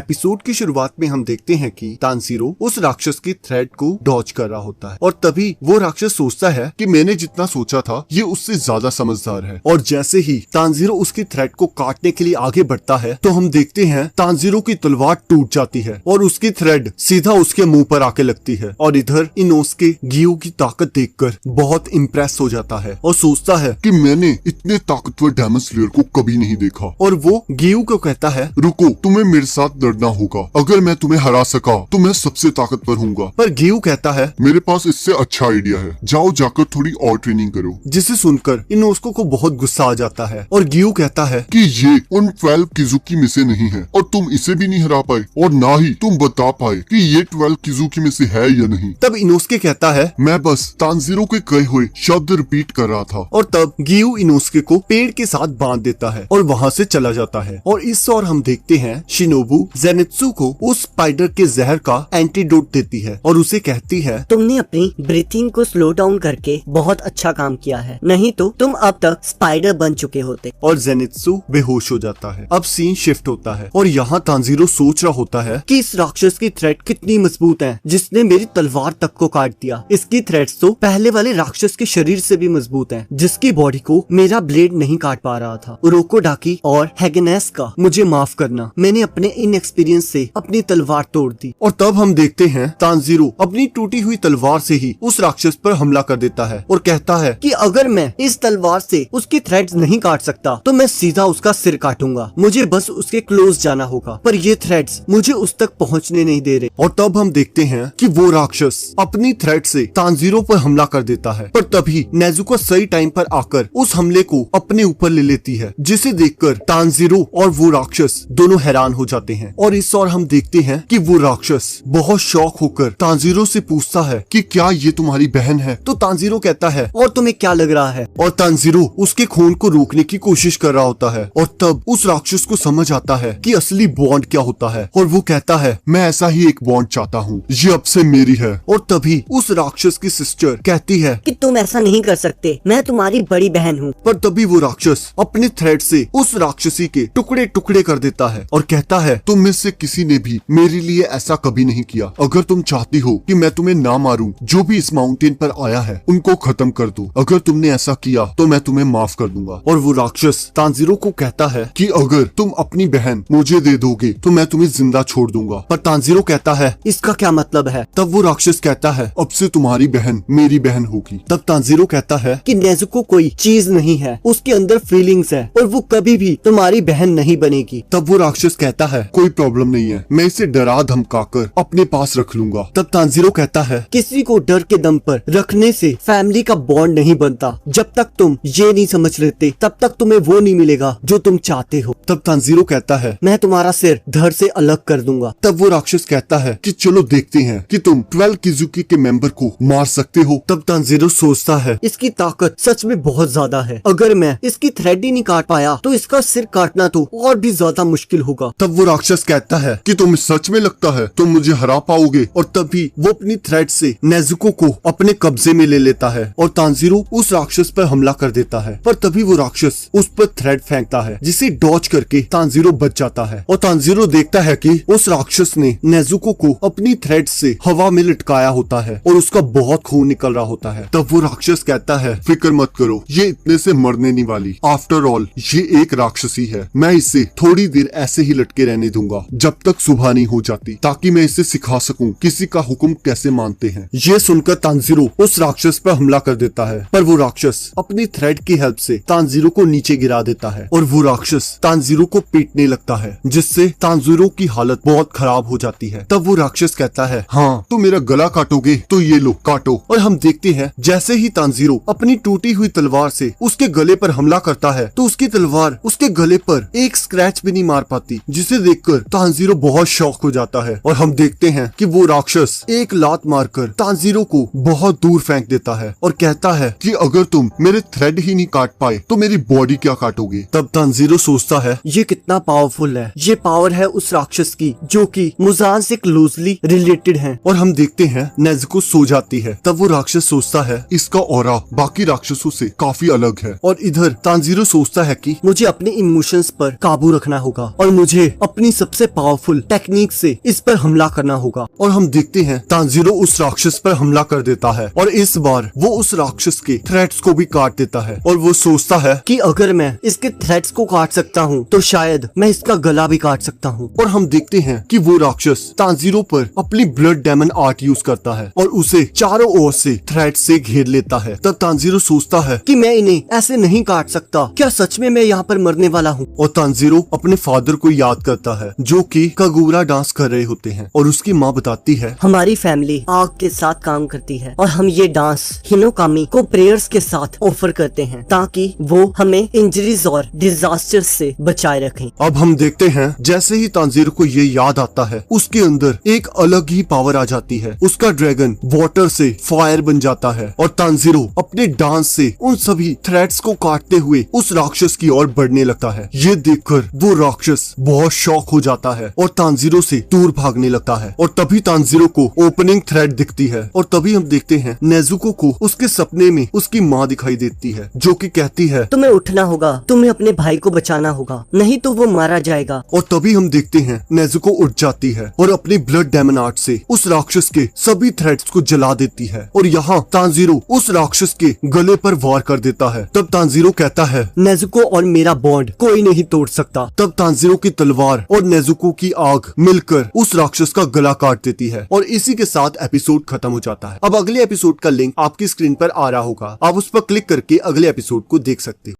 Episode की शुरुआत में हम देखते हैं कि तानजीरो उस राक्षस की थ्रेड को डॉज कर रहा होता है और तभी वो राक्षस सोचता है कि मैंने जितना सोचा था ये उससे ज्यादा समझदार है। और जैसे ही तानजीरो उसकी थ्रेड को काटने के लिए आगे बढ़ता है तो हम देखते हैं तानजीरो की तलवार टूट जाती है और उसकी थ्रेड सीधा उसके मुंह पर आके लगती है। और इधर इनोसुके गियो की ताकत देखकर बहुत इम्प्रेस हो जाता है और सोचता है कि मैंने इतने ताकतवर डेमन स्लेयर को कभी नहीं देखा। और वो गियो को कहता है, रुको, तुम्हें मेरे साथ लड़ना होगा। अगर मैं तुम्हें हरा सका तो मैं सबसे ताकतवर हूँगा। पर गियो कहता है, मेरे पास इससे अच्छा आइडिया है, जाओ जाकर थोड़ी और ट्रेनिंग करो। जिसे सुनकर इनोसुके को बहुत गुस्सा आ जाता है और गियो कहता है कि ये उन 12 किजुकी में से नहीं है और तुम इसे भी नहीं हरा पाए और ना ही तुम बता पाए कि ये 12 किजुकी में से है या नहीं। तब इनोसुके कहता है, मैं बस तानजीरो के कहे हुए शब्द रिपीट कर रहा था। और तब गियो इनोसुके को पेड़ के साथ बांध देता है और वहाँ से चला जाता है। और इस ओर हम देखते हैं शिनोबु ज़ेनित्सु को उस स्पाइडर के जहर का एंटीडोट देती है और उसे कहती है, तुमने अपनी ब्रीथिंग को स्लो डाउन करके बहुत अच्छा काम किया है, नहीं तो तुम अब तक स्पाइडर बन चुके होते। और ज़ेनित्सु बेहोश हो जाता है। अब सीन शिफ्ट होता है और यहाँ तानजीरो सोच रहा होता है कि इस राक्षस की थ्रेड कितनी मजबूत है जिसने मेरी तलवार तक को काट दिया। इसकी थ्रेड्स तो पहले वाले राक्षस के शरीर से भी मजबूत है जिसकी बॉडी को मेरा ब्लेड नहीं काट पा रहा था। उरोकोडाकी और हैगनेस का मुझे माफ करना, मैंने अपने इनएक्सपीरियंस से अपनी तलवार तोड़ दी। और तब हम देखते हैं तानजीरो अपनी टूटी हुई तलवार से ही उस राक्षस पर हमला कर देता है और कहता है कि अगर मैं इस तलवार से उसकी थ्रेड्स नहीं काट सकता तो मैं सीधा उसका सिर काटूंगा। मुझे बस उसके क्लोज जाना होगा, पर ये थ्रेड्स मुझे उस तक पहुंचने नहीं दे रहे। और तब हम देखते हैं कि वो राक्षस अपनी थ्रेड से तानजीरो पर हमला कर देता है, पर तभी नेजुको सही टाइम पर आकर उस हमले को अपने ऊपर ले लेती है, जिसे देखकर तानजीरो और वो राक्षस दोनों हैरान हो जाते हैं। और इस ओर हम देखते हैं कि वो राक्षस बहुत शौक होकर तानजीरो से पूछता है कि क्या ये तुम्हारी बहन है? तो तानजीरो कहता है, और तुम्हें क्या लग रहा है? और तानजीरो उसके खून को रोकने की कोशिश कर रहा होता है और तब उस राक्षस को समझ आता है कि असली बॉन्ड क्या होता है और वो कहता है, मैं ऐसा ही एक बॉन्ड चाहता हूँ, ये अब से मेरी है। और तभी उस राक्षस की सिस्टर कहती है कि तुम ऐसा नहीं कर सकते, मैं तुम्हारी बड़ी बहन हूँ। पर तभी वो राक्षस अपने थ्रेड से उस राक्षसी के टुकड़े टुकड़े कर देता है और कहता है, तुम में से किसी ने भी मेरे लिए ऐसा कभी नहीं किया। अगर तुम चाहती हो कि मैं तुम्हें ना मारूं, जो भी इस माउंटेन पर आया है उनको खत्म कर दो। अगर तुमने ऐसा किया तो मैं तुम्हें माफ कर दूंगा। और वो राक्षस तानजीरो को कहता है कि अगर तुम अपनी बहन मुझे दे दोगे तो मैं तुम्हें जिंदा छोड़ दूंगा। पर तानजीरो कहता है, इसका क्या मतलब है? तब वो राक्षस कहता है, अब से तुम्हारी बहन मेरी बहन होगी। तब तानजीरो कहता है कि नेजुको कोई चीज नहीं है, उसके अंदर फीलिंग्स है और वो कभी भी तुम्हारी बहन नहीं बनेगी। तब वो राक्षस कहता है, कोई प्रॉब्लम नहीं है, मैं इसे डरा धमकाकर अपने पास रख लूंगा। तब तानजीरो कहता है, किसी को डर के दम पर रखने से फैमिली का बॉन्ड नहीं बनता। जब तक तुम ये नहीं समझ लेते तब तक तुम्हें वो नहीं मिलेगा जो तुम चाहते हो। तब तानजीरो कहता है, मैं तुम्हारा सिर धड़ से अलग कर दूंगा। तब वो राक्षस कहता है कि चलो देखते हैं कि तुम 12 किजुकी के मेंबर को मार सकते हो। तब तानजीरो सोचता है, इसकी ताकत सच में बहुत ज्यादा है, अगर मैं इसकी थ्रेड ही नहीं काट पाया तो इसका सिर काटना तो और भी ज्यादा मुश्किल होगा। तब वो राक्षस कहता है कि तुम्हें सच में लगता है तुम मुझे हरा पाओगे? और तभी वो अपनी थ्रेड से नेजुको को अपने कब्जे में ले लेता है और तानजीरो उस राक्षस पर हमला कर देता है। पर तभी वो राक्षस उस पर थ्रेड फेंकता है जिसे डॉज करके तानजीरो बच जाता है। और तानजीरो देखता है कि उस राक्षस ने नेजुको को अपनी थ्रेड से हवा में लटकाया होता है और उसका बहुत खून निकल रहा होता है। तब वो राक्षस कहता है, फिक्र मत करो, ये इतने से मरने नहीं वाली। आफ्टर ऑल ये एक राक्षसी है, मैं इसे थोड़ी देर ऐसे ही लटके रहने दूंगा जब तक सुबह नहीं हो जाती, ताकि मैं इसे सिखा सकूं किसी का हुक्म कैसे मानते हैं। ये सुनकर तानजीरो उस राक्षस पर हमला कर देता है, पर वो राक्षस अपनी थ्रेड की हेल्प से तानजीरो को नीचे गिरा देता है और वो राक्षस तानजीरो को पीटने लगता है, जिससे तानजीरो की हालत बहुत खराब हो जाती है। तब वो राक्षस कहता है, हाँ तो मेरा गला काटोगे तो ये लो काटो। और हम देखते हैं जैसे ही तानजीरो अपनी टूटी हुई तलवार से उसके गले पर हमला करता है तो उसकी तलवार उसके गले पर एक स्क्रैच भी नहीं मार पाती, जिसे देखकर तानजीरो बहुत शॉक हो जाता है। और हम देखते हैं कि वो राक्षस एक लात मारकर तानजीरो को बहुत दूर फेंक देता है और कहता है कि अगर तुम मेरे थ्रेड ही नहीं काट पाए तो मेरी बॉडी क्या काटोगे? तब तानजीरो सोचता है, ये कितना पावरफुल है, ये पावर है उस राक्षस की जो कि मुजान से क्लोजली रिलेटेड है। और हम देखते हैं नेजुको सो जाती है। तब वो राक्षस सोचता है, इसका ऑरा बाकी राक्षसों से काफी अलग है। और इधर तानजीरो सोचता है कि मुझे अपने इमोशंस पर काबू रखना होगा और मुझे अपनी सबसे पावरफुल टेक्निक से इस पर हमला करना होगा। और हम देखते हैं तांजीरो उस राक्षस पर हमला कर देता है और इस बार वो उस राक्षस के थ्रेड्स को भी काट देता है और वो सोचता है कि अगर मैं इसके थ्रेड्स को काट सकता हूँ तो शायद मैं इसका गला भी काट सकता हूँ। और हम देखते हैं कि वो राक्षस तांजीरो पर अपनी ब्लड डेमन आर्ट यूज करता है और उसे चारों ओर से थ्रेड से घेर लेता है। तब तांजीरो सोचता है कि मैं इन्हें ऐसे नहीं काट सकता, क्या सच में मैं यहाँ पर मरने वाला हूँ। और तांजीरो अपने फादर को याद करता है जो कि कागुरा डांस कर रहे होते हैं और उसकी माँ बताती है हमारी फैमिली आग के साथ काम करती है और हम ये डांस हिनोकामी को प्रेयर्स के साथ ऑफर करते हैं ताकि वो हमें इंजरीज और डिजास्टर से बचाए रखें। अब हम देखते हैं जैसे ही तांजीरो को ये याद आता है उसके अंदर एक अलग ही पावर आ जाती है। उसका ड्रैगन वाटर से फायर बन जाता है और तांजीरो अपने डांस से उन सभी थ्रेड्स को काटते हुए उस राक्षस की ओर बढ़ने लगता है। ये देखकर वो राक्षस बहुत शॉक हो जाता है और तांजीरो से दूर भागने लगता है। और तभी तांजीरो को ओपनिंग थ्रेड दिखती है और तभी हम देखते हैं नेजुको को उसके सपने में उसकी माँ दिखाई देती है जो कि कहती है तुम्हें उठना होगा, तुम्हें अपने भाई को बचाना होगा, नहीं तो वो मारा जाएगा। और तभी हम देखते हैं नेजुको उठ जाती है और अपनी ब्लड डेमन आर्ट से उस राक्षस के सभी थ्रेड्स को जला देती है और यहाँ तांजीरो उस राक्षस के गले पर वार कर देता है। तब तांजीरो कहता है नेजुको और मेरा बॉन्ड कोई नहीं तोड़ सकता। तब तांजीरो की तलवार और नेजुको की आग मिलकर उस राक्षस का गला काट देती है और इसी के साथ एपिसोड खत्म हो जाता है। अब अगले एपिसोड का लिंक आपकी स्क्रीन पर आ रहा होगा, आप उस पर क्लिक करके अगले एपिसोड को देख सकते हो।